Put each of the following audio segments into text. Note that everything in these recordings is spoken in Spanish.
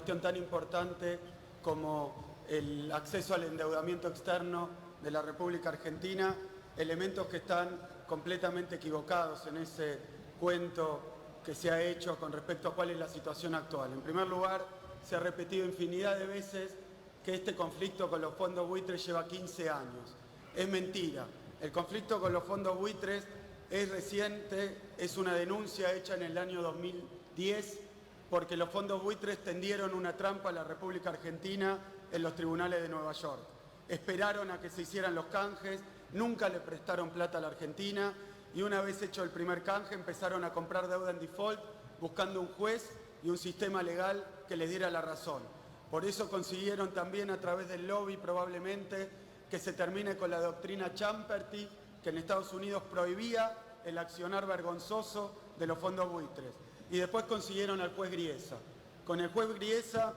cuestión tan importante como el acceso al endeudamiento externo de la República Argentina, elementos que están completamente equivocados en ese cuento que se ha hecho con respecto a cuál es la situación actual. En primer lugar, se ha repetido infinidad de veces que este conflicto con los fondos buitres lleva 15 años. Es mentira. El conflicto con los fondos buitres es reciente, es una denuncia hecha en el año 2010 porque los fondos buitres tendieron una trampa a la República Argentina en los tribunales de Nueva York. Esperaron a que se hicieran los canjes, nunca le prestaron plata a la Argentina y una vez hecho el primer canje empezaron a comprar deuda en default buscando un juez y un sistema legal que les diera la razón. Por eso consiguieron también a través del lobby probablemente que se termine con la doctrina Champerty, que en Estados Unidos prohibía el accionar vergonzoso de los fondos buitres. Y después consiguieron al juez Griesa. Con el juez Griesa,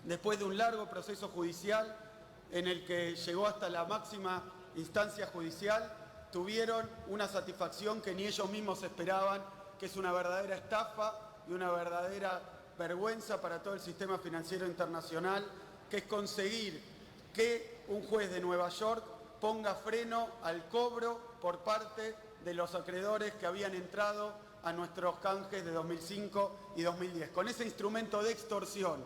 después de un largo proceso judicial en el que llegó hasta la máxima instancia judicial, tuvieron una satisfacción que ni ellos mismos esperaban, que es una verdadera estafa y una verdadera vergüenza para todo el sistema financiero internacional, que es conseguir que un juez de Nueva York ponga freno al cobro por parte de los acreedores que habían entrado a nuestros canjes de 2005 y 2010. Con ese instrumento de extorsión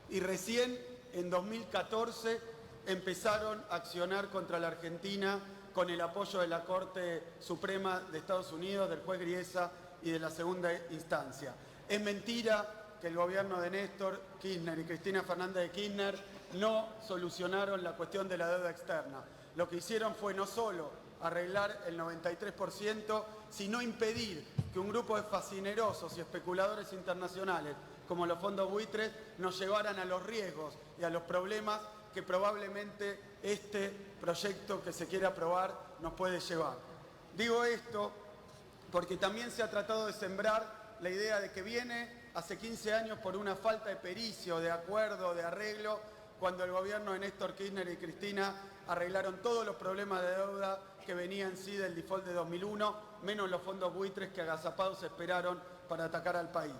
y recién en 2014 empezaron a accionar contra la Argentina con el apoyo de la Corte Suprema de Estados Unidos, del juez Griesa y de la segunda instancia. Es mentira que el gobierno de Néstor Kirchner y Cristina Fernández de Kirchner no solucionaron la cuestión de la deuda externa. Lo que hicieron fue no solo arreglar el 93%, sino impedir que un grupo de fascinerosos y especuladores internacionales, como los fondos buitres, nos llevaran a los riesgos y a los problemas que probablemente este proyecto que se quiere aprobar nos puede llevar. Digo esto porque también se ha tratado de sembrar la idea de que viene hace 15 años por una falta de pericia, de acuerdo, de arreglo, cuando el gobierno de Néstor Kirchner y Cristina arreglaron todos los problemas de deuda que venían sí del default de 2001, menos los fondos buitres que agazapados esperaron para atacar al país.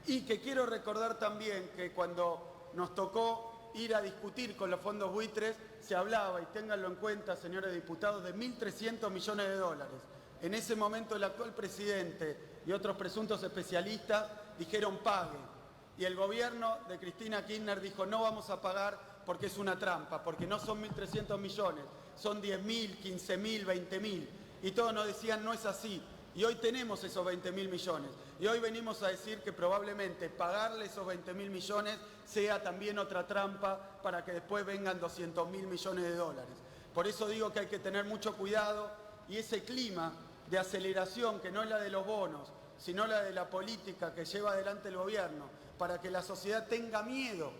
Y que quiero recordar también que cuando nos tocó ir a discutir con los fondos buitres, se hablaba, y ténganlo en cuenta, señores diputados, de 1.300 millones de dólares. En ese momento el actual presidente y otros presuntos especialistas dijeron pague. Y el gobierno de Cristina Kirchner dijo no vamos a pagar porque es una trampa, porque no son 1.300 millones, son 10.000, 15.000, 20.000. Y todos nos decían no es así. Y hoy tenemos esos 20.000 millones. Y hoy venimos a decir que probablemente pagarle esos 20.000 millones sea también otra trampa para que después vengan 200.000 millones de dólares. Por eso digo que hay que tener mucho cuidado y ese clima de aceleración, que no es la de los bonos, sino la de la política que lleva adelante el gobierno, para que la sociedad tenga miedo,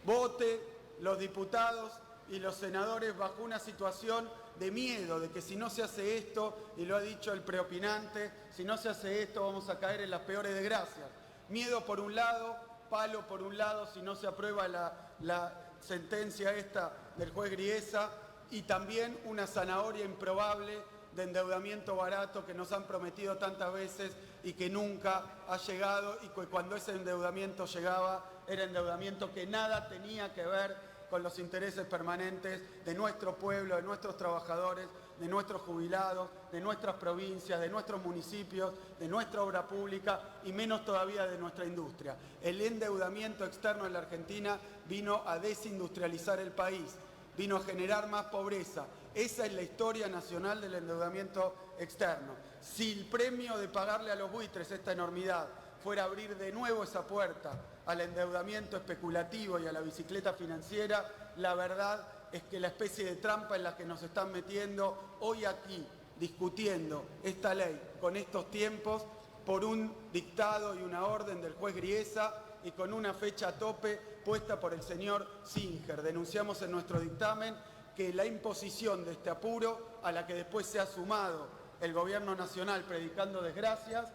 vote los diputados y los senadores bajo una situación de miedo, de que si no se hace esto, y lo ha dicho el preopinante, si no se hace esto vamos a caer en las peores desgracias. Miedo por un lado, palo por un lado si no se aprueba la sentencia esta del juez Griesa, y también una zanahoria improbable de endeudamiento barato que nos han prometido tantas veces y que nunca ha llegado, y que cuando ese endeudamiento llegaba era endeudamiento que nada tenía que ver con los intereses permanentes de nuestro pueblo, de nuestros trabajadores, de nuestros jubilados, de nuestras provincias, de nuestros municipios, de nuestra obra pública y menos todavía de nuestra industria. El endeudamiento externo en la Argentina vino a desindustrializar el país, vino a generar más pobreza. Esa es la historia nacional del endeudamiento externo. Si el premio de pagarle a los buitres esta enormidad fuera abrir de nuevo esa puerta al endeudamiento especulativo y a la bicicleta financiera, la verdad es que la especie de trampa en la que nos están metiendo hoy aquí, discutiendo esta ley con estos tiempos, por un dictado y una orden del juez Griesa y con una fecha a tope puesta por el señor Singer. Denunciamos en nuestro dictamen que la imposición de este apuro, a la que después se ha sumado el gobierno nacional predicando desgracias,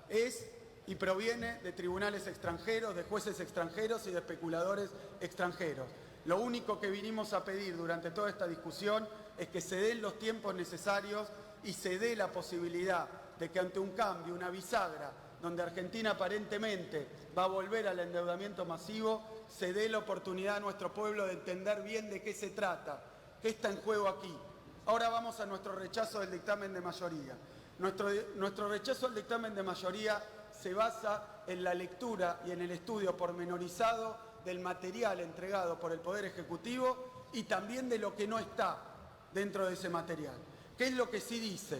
es y proviene de tribunales extranjeros, de jueces extranjeros y de especuladores extranjeros. Lo único que vinimos a pedir durante toda esta discusión es que se den los tiempos necesarios y se dé la posibilidad de que ante un cambio, una bisagra donde Argentina aparentemente va a volver al endeudamiento masivo, se dé la oportunidad a nuestro pueblo de entender bien de qué se trata, qué está en juego aquí. Ahora vamos a nuestro rechazo del dictamen de mayoría. Nuestro rechazo al dictamen de mayoría se basa en la lectura y en el estudio pormenorizado del material entregado por el Poder Ejecutivo y también de lo que no está dentro de ese material. ¿Qué es lo que sí dice?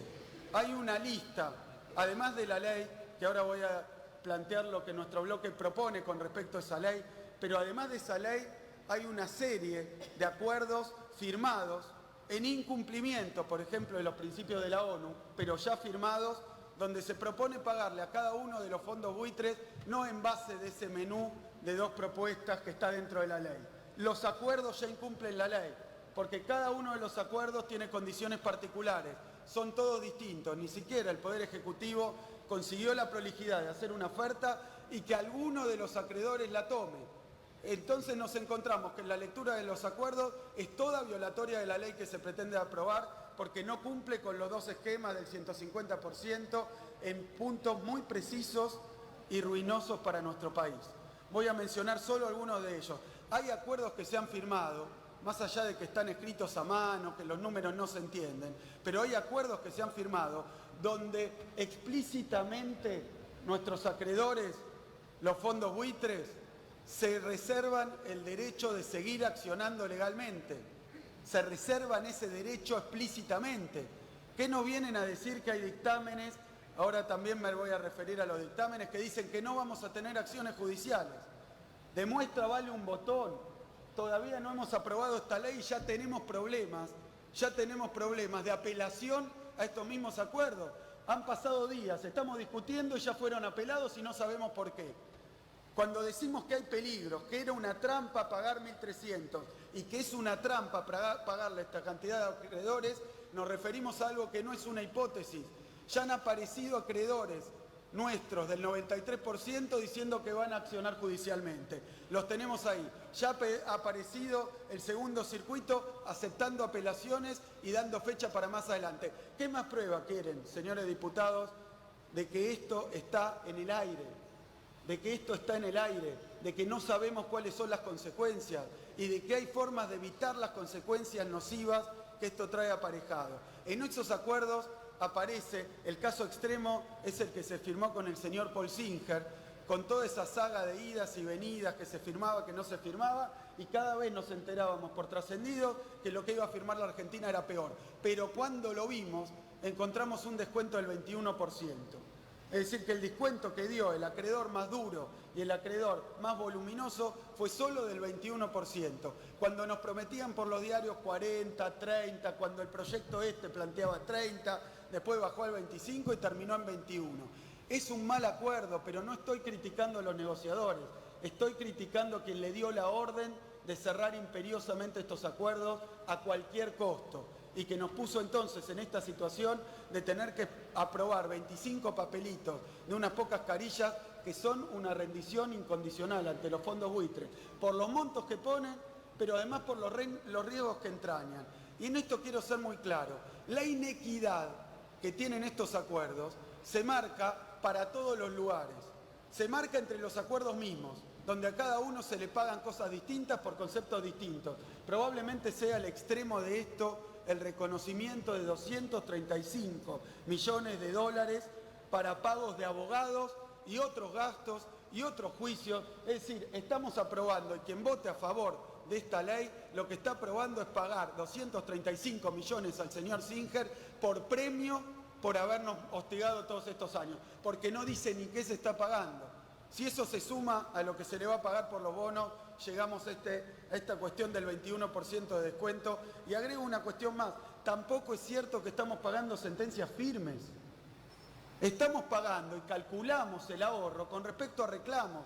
Hay una lista, además de la ley, que ahora voy a plantear lo que nuestro bloque propone con respecto a esa ley, pero además de esa ley hay una serie de acuerdos firmados en incumplimiento, por ejemplo, de los principios de la ONU, pero ya firmados, donde se propone pagarle a cada uno de los fondos buitres, no en base de ese menú de 2 propuestas que está dentro de la ley. Los acuerdos ya incumplen la ley, porque cada uno de los acuerdos tiene condiciones particulares, son todos distintos, ni siquiera el Poder Ejecutivo consiguió la prolijidad de hacer una oferta y que alguno de los acreedores la tome. Entonces nos encontramos que la lectura de los acuerdos es toda violatoria de la ley que se pretende aprobar porque no cumple con los 2 esquemas del 150% en puntos muy precisos y ruinosos para nuestro país. Voy a mencionar solo algunos de ellos. Hay acuerdos que se han firmado, más allá de que están escritos a mano, que los números no se entienden, pero hay acuerdos que se han firmado donde explícitamente nuestros acreedores, los fondos buitres, se reservan el derecho de seguir accionando legalmente. Se reservan ese derecho explícitamente. ¿Qué nos vienen a decir que hay dictámenes? Ahora también me voy a referir a los dictámenes que dicen que no vamos a tener acciones judiciales. De muestra vale un botón. Todavía no hemos aprobado esta ley y ya tenemos problemas de apelación a estos mismos acuerdos. Han pasado días, estamos discutiendo y ya fueron apelados y no sabemos por qué. Cuando decimos que hay peligros, que era una trampa pagar 1.300 y que es una trampa pagarle esta cantidad de acreedores, nos referimos a algo que no es una hipótesis. Ya han aparecido acreedores nuestros del 93% diciendo que van a accionar judicialmente. Los tenemos ahí. Ya ha aparecido el segundo circuito aceptando apelaciones y dando fecha para más adelante. ¿Qué más prueba quieren, señores diputados, de que esto está en el aire? De que esto está en el aire, de que no sabemos cuáles son las consecuencias y de que hay formas de evitar las consecuencias nocivas que esto trae aparejado. En esos acuerdos aparece, el caso extremo es el que se firmó con el señor Paul Singer, con toda esa saga de idas y venidas que se firmaba, que no se firmaba, y cada vez nos enterábamos por trascendido que lo que iba a firmar la Argentina era peor. Pero cuando lo vimos, encontramos un descuento del 21%. Es decir, que el descuento que dio el acreedor más duro y el acreedor más voluminoso fue solo del 21%. Cuando nos prometían por los diarios 40, 30, cuando el proyecto planteaba 30, después bajó al 25 y terminó en 21. Es un mal acuerdo, pero no estoy criticando a los negociadores. Estoy criticando a quien le dio la orden de cerrar imperiosamente estos acuerdos a cualquier costo. Y que nos puso entonces en esta situación de tener que aprobar 25 papelitos de unas pocas carillas que son una rendición incondicional ante los fondos buitres, por los montos que ponen, pero además por los riesgos que entrañan. Y en esto quiero ser muy claro, la inequidad que tienen estos acuerdos se marca para todos los lugares, se marca entre los acuerdos mismos, donde a cada uno se le pagan cosas distintas por conceptos distintos. Probablemente sea el extremo de esto el reconocimiento de 235 millones de dólares para pagos de abogados y otros gastos y otros juicios. Es decir, estamos aprobando, y quien vote a favor de esta ley, lo que está aprobando es pagar 235 millones al señor Singer por premio por habernos hostigado todos estos años, porque no dice ni qué se está pagando. Si eso se suma a lo que se le va a pagar por los bonos, llegamos a esta cuestión del 21% de descuento. Y agrego una cuestión más, tampoco es cierto que estamos pagando sentencias firmes. Estamos pagando y calculamos el ahorro con respecto a reclamos.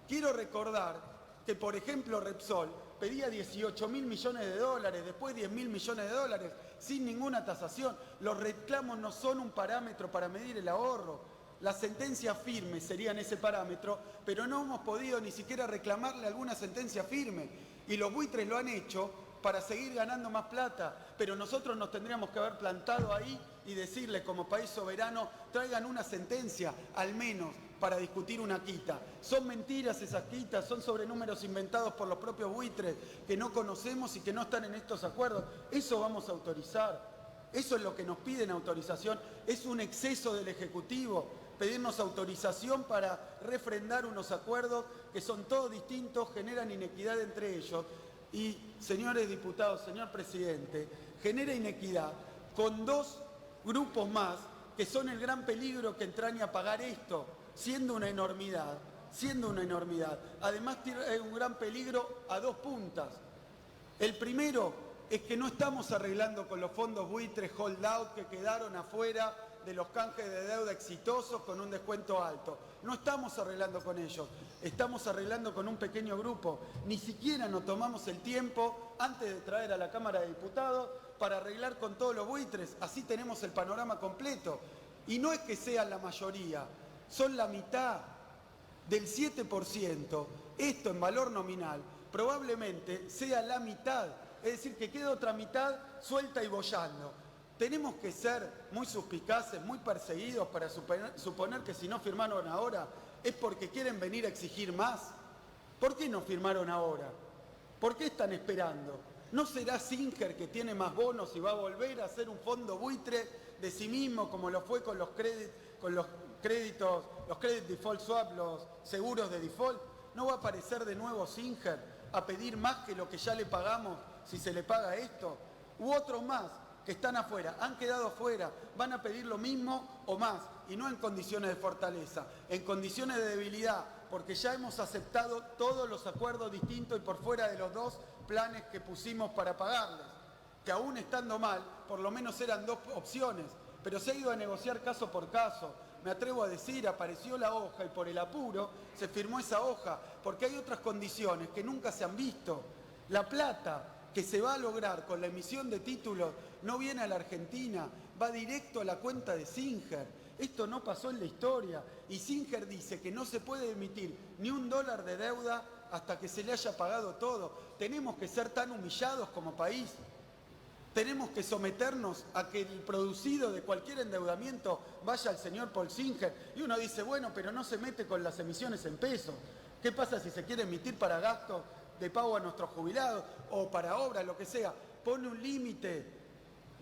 Quiero recordar que, por ejemplo, Repsol pedía 18.000 millones de dólares, después 10.000 millones de dólares, sin ninguna tasación. Los reclamos no son un parámetro para medir el ahorro. Las sentencias firmes serían ese parámetro, pero no hemos podido ni siquiera reclamarle alguna sentencia firme. Y los buitres lo han hecho para seguir ganando más plata, pero nosotros nos tendríamos que haber plantado ahí y decirle como país soberano, traigan una sentencia, al menos, para discutir una quita. Son mentiras esas quitas, son sobre números inventados por los propios buitres que no conocemos y que no están en estos acuerdos. Eso vamos a autorizar. Eso es lo que nos piden autorización. Es un exceso del Ejecutivo pedirnos autorización para refrendar unos acuerdos que son todos distintos, generan inequidad entre ellos. Y, señores diputados, señor presidente, genera inequidad con dos grupos más que son el gran peligro que entraña pagar esto, siendo una enormidad. Además tiene un gran peligro a dos puntas. El primero es que no estamos arreglando con los fondos buitres holdout que quedaron afuera de los canjes de deuda exitosos con un descuento alto. No estamos arreglando con ellos, estamos arreglando con un pequeño grupo. Ni siquiera nos tomamos el tiempo antes de traer a la Cámara de Diputados para arreglar con todos los buitres. Así tenemos el panorama completo. Y no es que sean la mayoría, son la mitad del 7%. Esto en valor nominal probablemente sea la mitad. Es decir, que queda otra mitad suelta y boyando. Tenemos que ser muy suspicaces, muy perseguidos para suponer que si no firmaron ahora es porque quieren venir a exigir más. ¿Por qué no firmaron ahora? ¿Por qué están esperando? ¿No será Singer que tiene más bonos y va a volver a hacer un fondo buitre de sí mismo como lo fue con los créditos, los credit default swap, los seguros de default? ¿No va a aparecer de nuevo Singer a pedir más que lo que ya le pagamos si se le paga esto? U otros más que están afuera, han quedado afuera, van a pedir lo mismo o más, y no en condiciones de fortaleza, en condiciones de debilidad, porque ya hemos aceptado todos los acuerdos distintos y por fuera de los dos planes que pusimos para pagarles, que aún estando mal, por lo menos eran dos opciones, pero se ha ido a negociar caso por caso. Me atrevo a decir, apareció la hoja y por el apuro se firmó esa hoja, porque hay otras condiciones que nunca se han visto. La plata que se va a lograr con la emisión de títulos no viene a la Argentina, va directo a la cuenta de Singer. Esto no pasó en la historia y Singer dice que no se puede emitir ni $1 de deuda hasta que se le haya pagado todo. Tenemos que ser tan humillados como país. Tenemos que someternos a que el producido de cualquier endeudamiento vaya al señor Paul Singer. Y uno dice, bueno, pero no se mete con las emisiones en pesos. ¿Qué pasa si se quiere emitir para gastos de pago a nuestros jubilados o para obras, lo que sea? Pone un límite,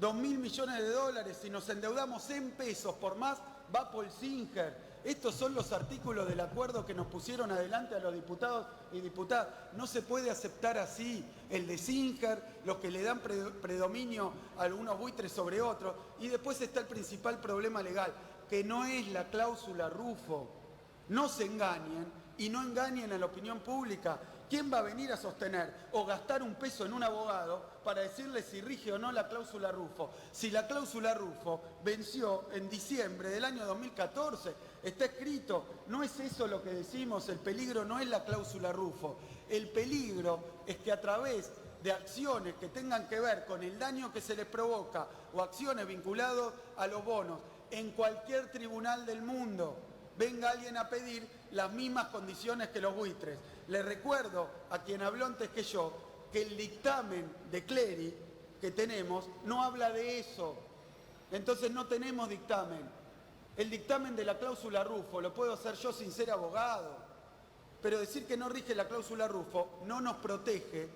$2.000 millones, si nos endeudamos en pesos por más, va Paul Singer. Estos son los artículos del acuerdo que nos pusieron adelante a los diputados y diputadas. No se puede aceptar así el de Singer, los que le dan predominio a algunos buitres sobre otros. Y después está el principal problema legal, que no es la cláusula Rufo. No se engañen y no engañen a la opinión pública. ¿Quién va a venir a sostener o gastar un peso en un abogado para decirle si rige o no la cláusula Rufo? Si la cláusula Rufo venció en diciembre del año 2014, está escrito, no es eso lo que decimos, el peligro no es la cláusula Rufo, el peligro es que a través de acciones que tengan que ver con el daño que se les provoca o acciones vinculadas a los bonos en cualquier tribunal del mundo, venga alguien a pedir las mismas condiciones que los buitres. Le recuerdo a quien habló antes que yo que el dictamen de Clery que tenemos no habla de eso. Entonces no tenemos dictamen. El dictamen de la cláusula Rufo lo puedo hacer yo sin ser abogado. Pero decir que no rige la cláusula Rufo no nos protege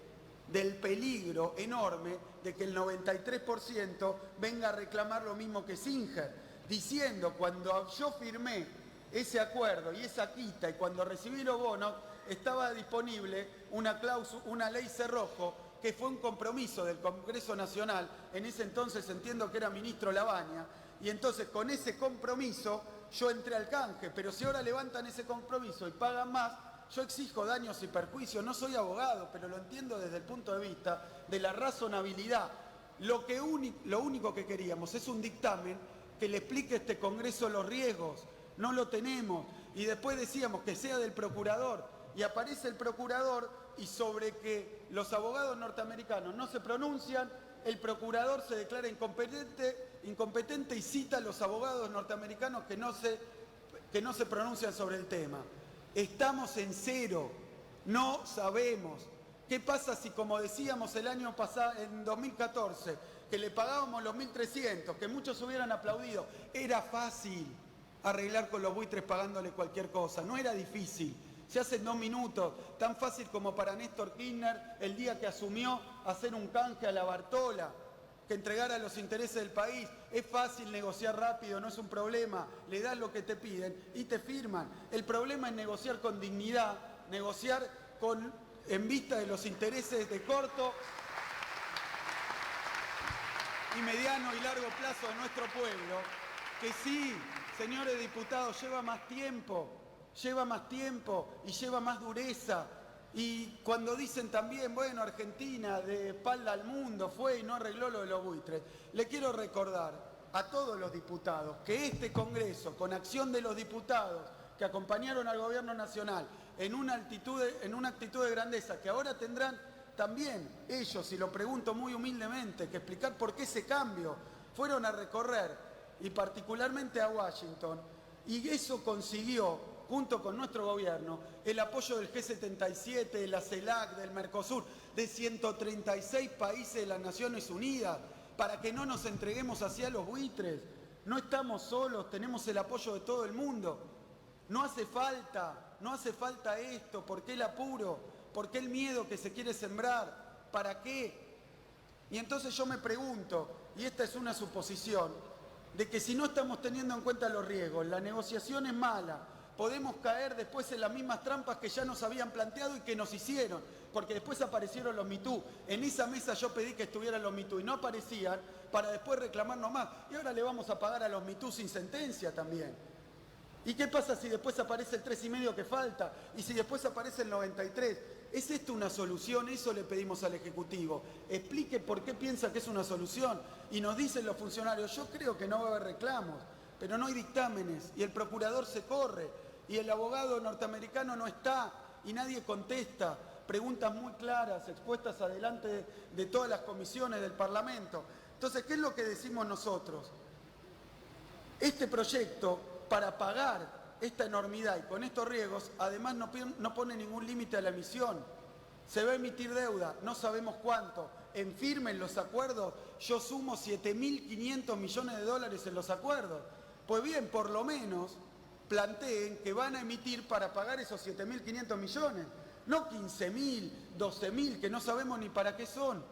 del peligro enorme de que el 93% venga a reclamar lo mismo que Singer, diciendo cuando yo firmé ese acuerdo y esa quita y cuando recibí los bonos estaba disponible una ley cerrojo que fue un compromiso del Congreso Nacional, en ese entonces entiendo que era ministro Labaña, y entonces con ese compromiso yo entré al canje, pero si ahora levantan ese compromiso y pagan más, yo exijo daños y perjuicios. No soy abogado, pero lo entiendo desde el punto de vista de la razonabilidad. Lo único que queríamos es un dictamen que le explique a este Congreso los riesgos. No lo tenemos. Y después decíamos que sea del procurador. Y aparece el procurador y sobre que los abogados norteamericanos no se pronuncian, el procurador se declara incompetente y cita a los abogados norteamericanos que no se pronuncian sobre el tema. Estamos en cero, no sabemos. ¿Qué pasa si, como decíamos el año pasado, en 2014, que le pagábamos los 1.300, que muchos hubieran aplaudido? Era fácil. arreglar con los buitres pagándole cualquier cosa. No era difícil. Se hace en 2 minutos, tan fácil como para Néstor Kirchner el día que asumió hacer un canje a la Bartola, que entregara los intereses del país. Es fácil negociar rápido, no es un problema. Le das lo que te piden y te firman. El problema es negociar con dignidad, negociar en vista de los intereses de corto y mediano y largo plazo de nuestro pueblo, que sí, señores diputados, lleva más tiempo y lleva más dureza. Y cuando dicen también, bueno, Argentina de espalda al mundo fue y no arregló lo de los buitres, le quiero recordar a todos los diputados que este Congreso, con acción de los diputados que acompañaron al Gobierno Nacional en una actitud de grandeza, que ahora tendrán también ellos, y lo pregunto muy humildemente, que explicar por qué ese cambio, fueron a recorrer, y particularmente a Washington, y eso consiguió, junto con nuestro gobierno, el apoyo del G77, de la CELAC, del Mercosur, de 136 países de las Naciones Unidas, para que no nos entreguemos hacia los buitres. No estamos solos, tenemos el apoyo de todo el mundo. No hace falta esto. ¿Por qué el apuro? ¿Por qué el miedo que se quiere sembrar? ¿Para qué? Y entonces yo me pregunto, y esta es una suposición, de que si no estamos teniendo en cuenta los riesgos, la negociación es mala, podemos caer después en las mismas trampas que ya nos habían planteado y que nos hicieron, porque después aparecieron los MeToo. En esa mesa yo pedí que estuvieran los MeToo y no aparecían, para después reclamarnos más. Y ahora le vamos a pagar a los MeToo sin sentencia también. ¿Y qué pasa si después aparece el 3,5 que falta? ¿Y si después aparece el 93? ¿Es esto una solución? Eso le pedimos al Ejecutivo. Explique por qué piensa que es una solución. Y nos dicen los funcionarios, yo creo que no va a haber reclamos, pero no hay dictámenes, y el procurador se corre, y el abogado norteamericano no está, y nadie contesta. Preguntas muy claras, expuestas adelante de todas las comisiones del Parlamento. Entonces, ¿qué es lo que decimos nosotros? Este proyecto, para pagar esta enormidad y con estos riesgos, además no pone ningún límite a la emisión. Se va a emitir deuda, no sabemos cuánto. En firme en los acuerdos, yo sumo 7.500 millones de dólares en los acuerdos. Pues bien, por lo menos planteen que van a emitir para pagar esos 7.500 millones, no 15.000, 12.000, que no sabemos ni para qué son.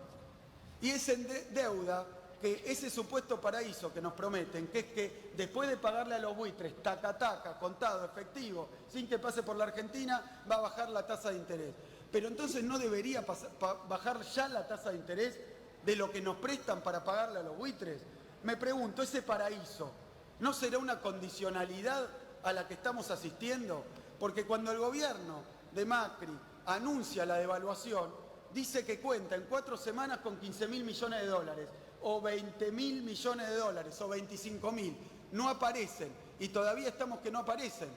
Y es en deuda que ese supuesto paraíso que nos prometen, que es que después de pagarle a los buitres, taca, contado, efectivo, sin que pase por la Argentina, va a bajar la tasa de interés. Pero entonces no debería bajar ya la tasa de interés de lo que nos prestan para pagarle a los buitres. Me pregunto, ¿ese paraíso no será una condicionalidad a la que estamos asistiendo? Porque cuando el gobierno de Macri anuncia la devaluación, dice que cuenta en 4 semanas con 15.000 millones de dólares, o 20.000 millones de dólares, o 25.000. No aparecen, y todavía estamos que no aparecen.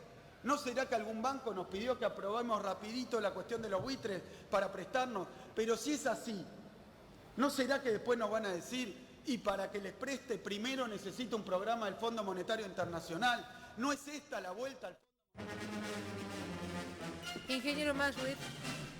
¿No será que algún banco nos pidió que aprobemos rapidito la cuestión de los buitres para prestarnos? Pero si es así, ¿no será que después nos van a decir, y para que les preste primero necesita un programa del Fondo Monetario Internacional? ¿No es esta la vuelta al Fondo Monetario Internacional? Ingeniero Maswid.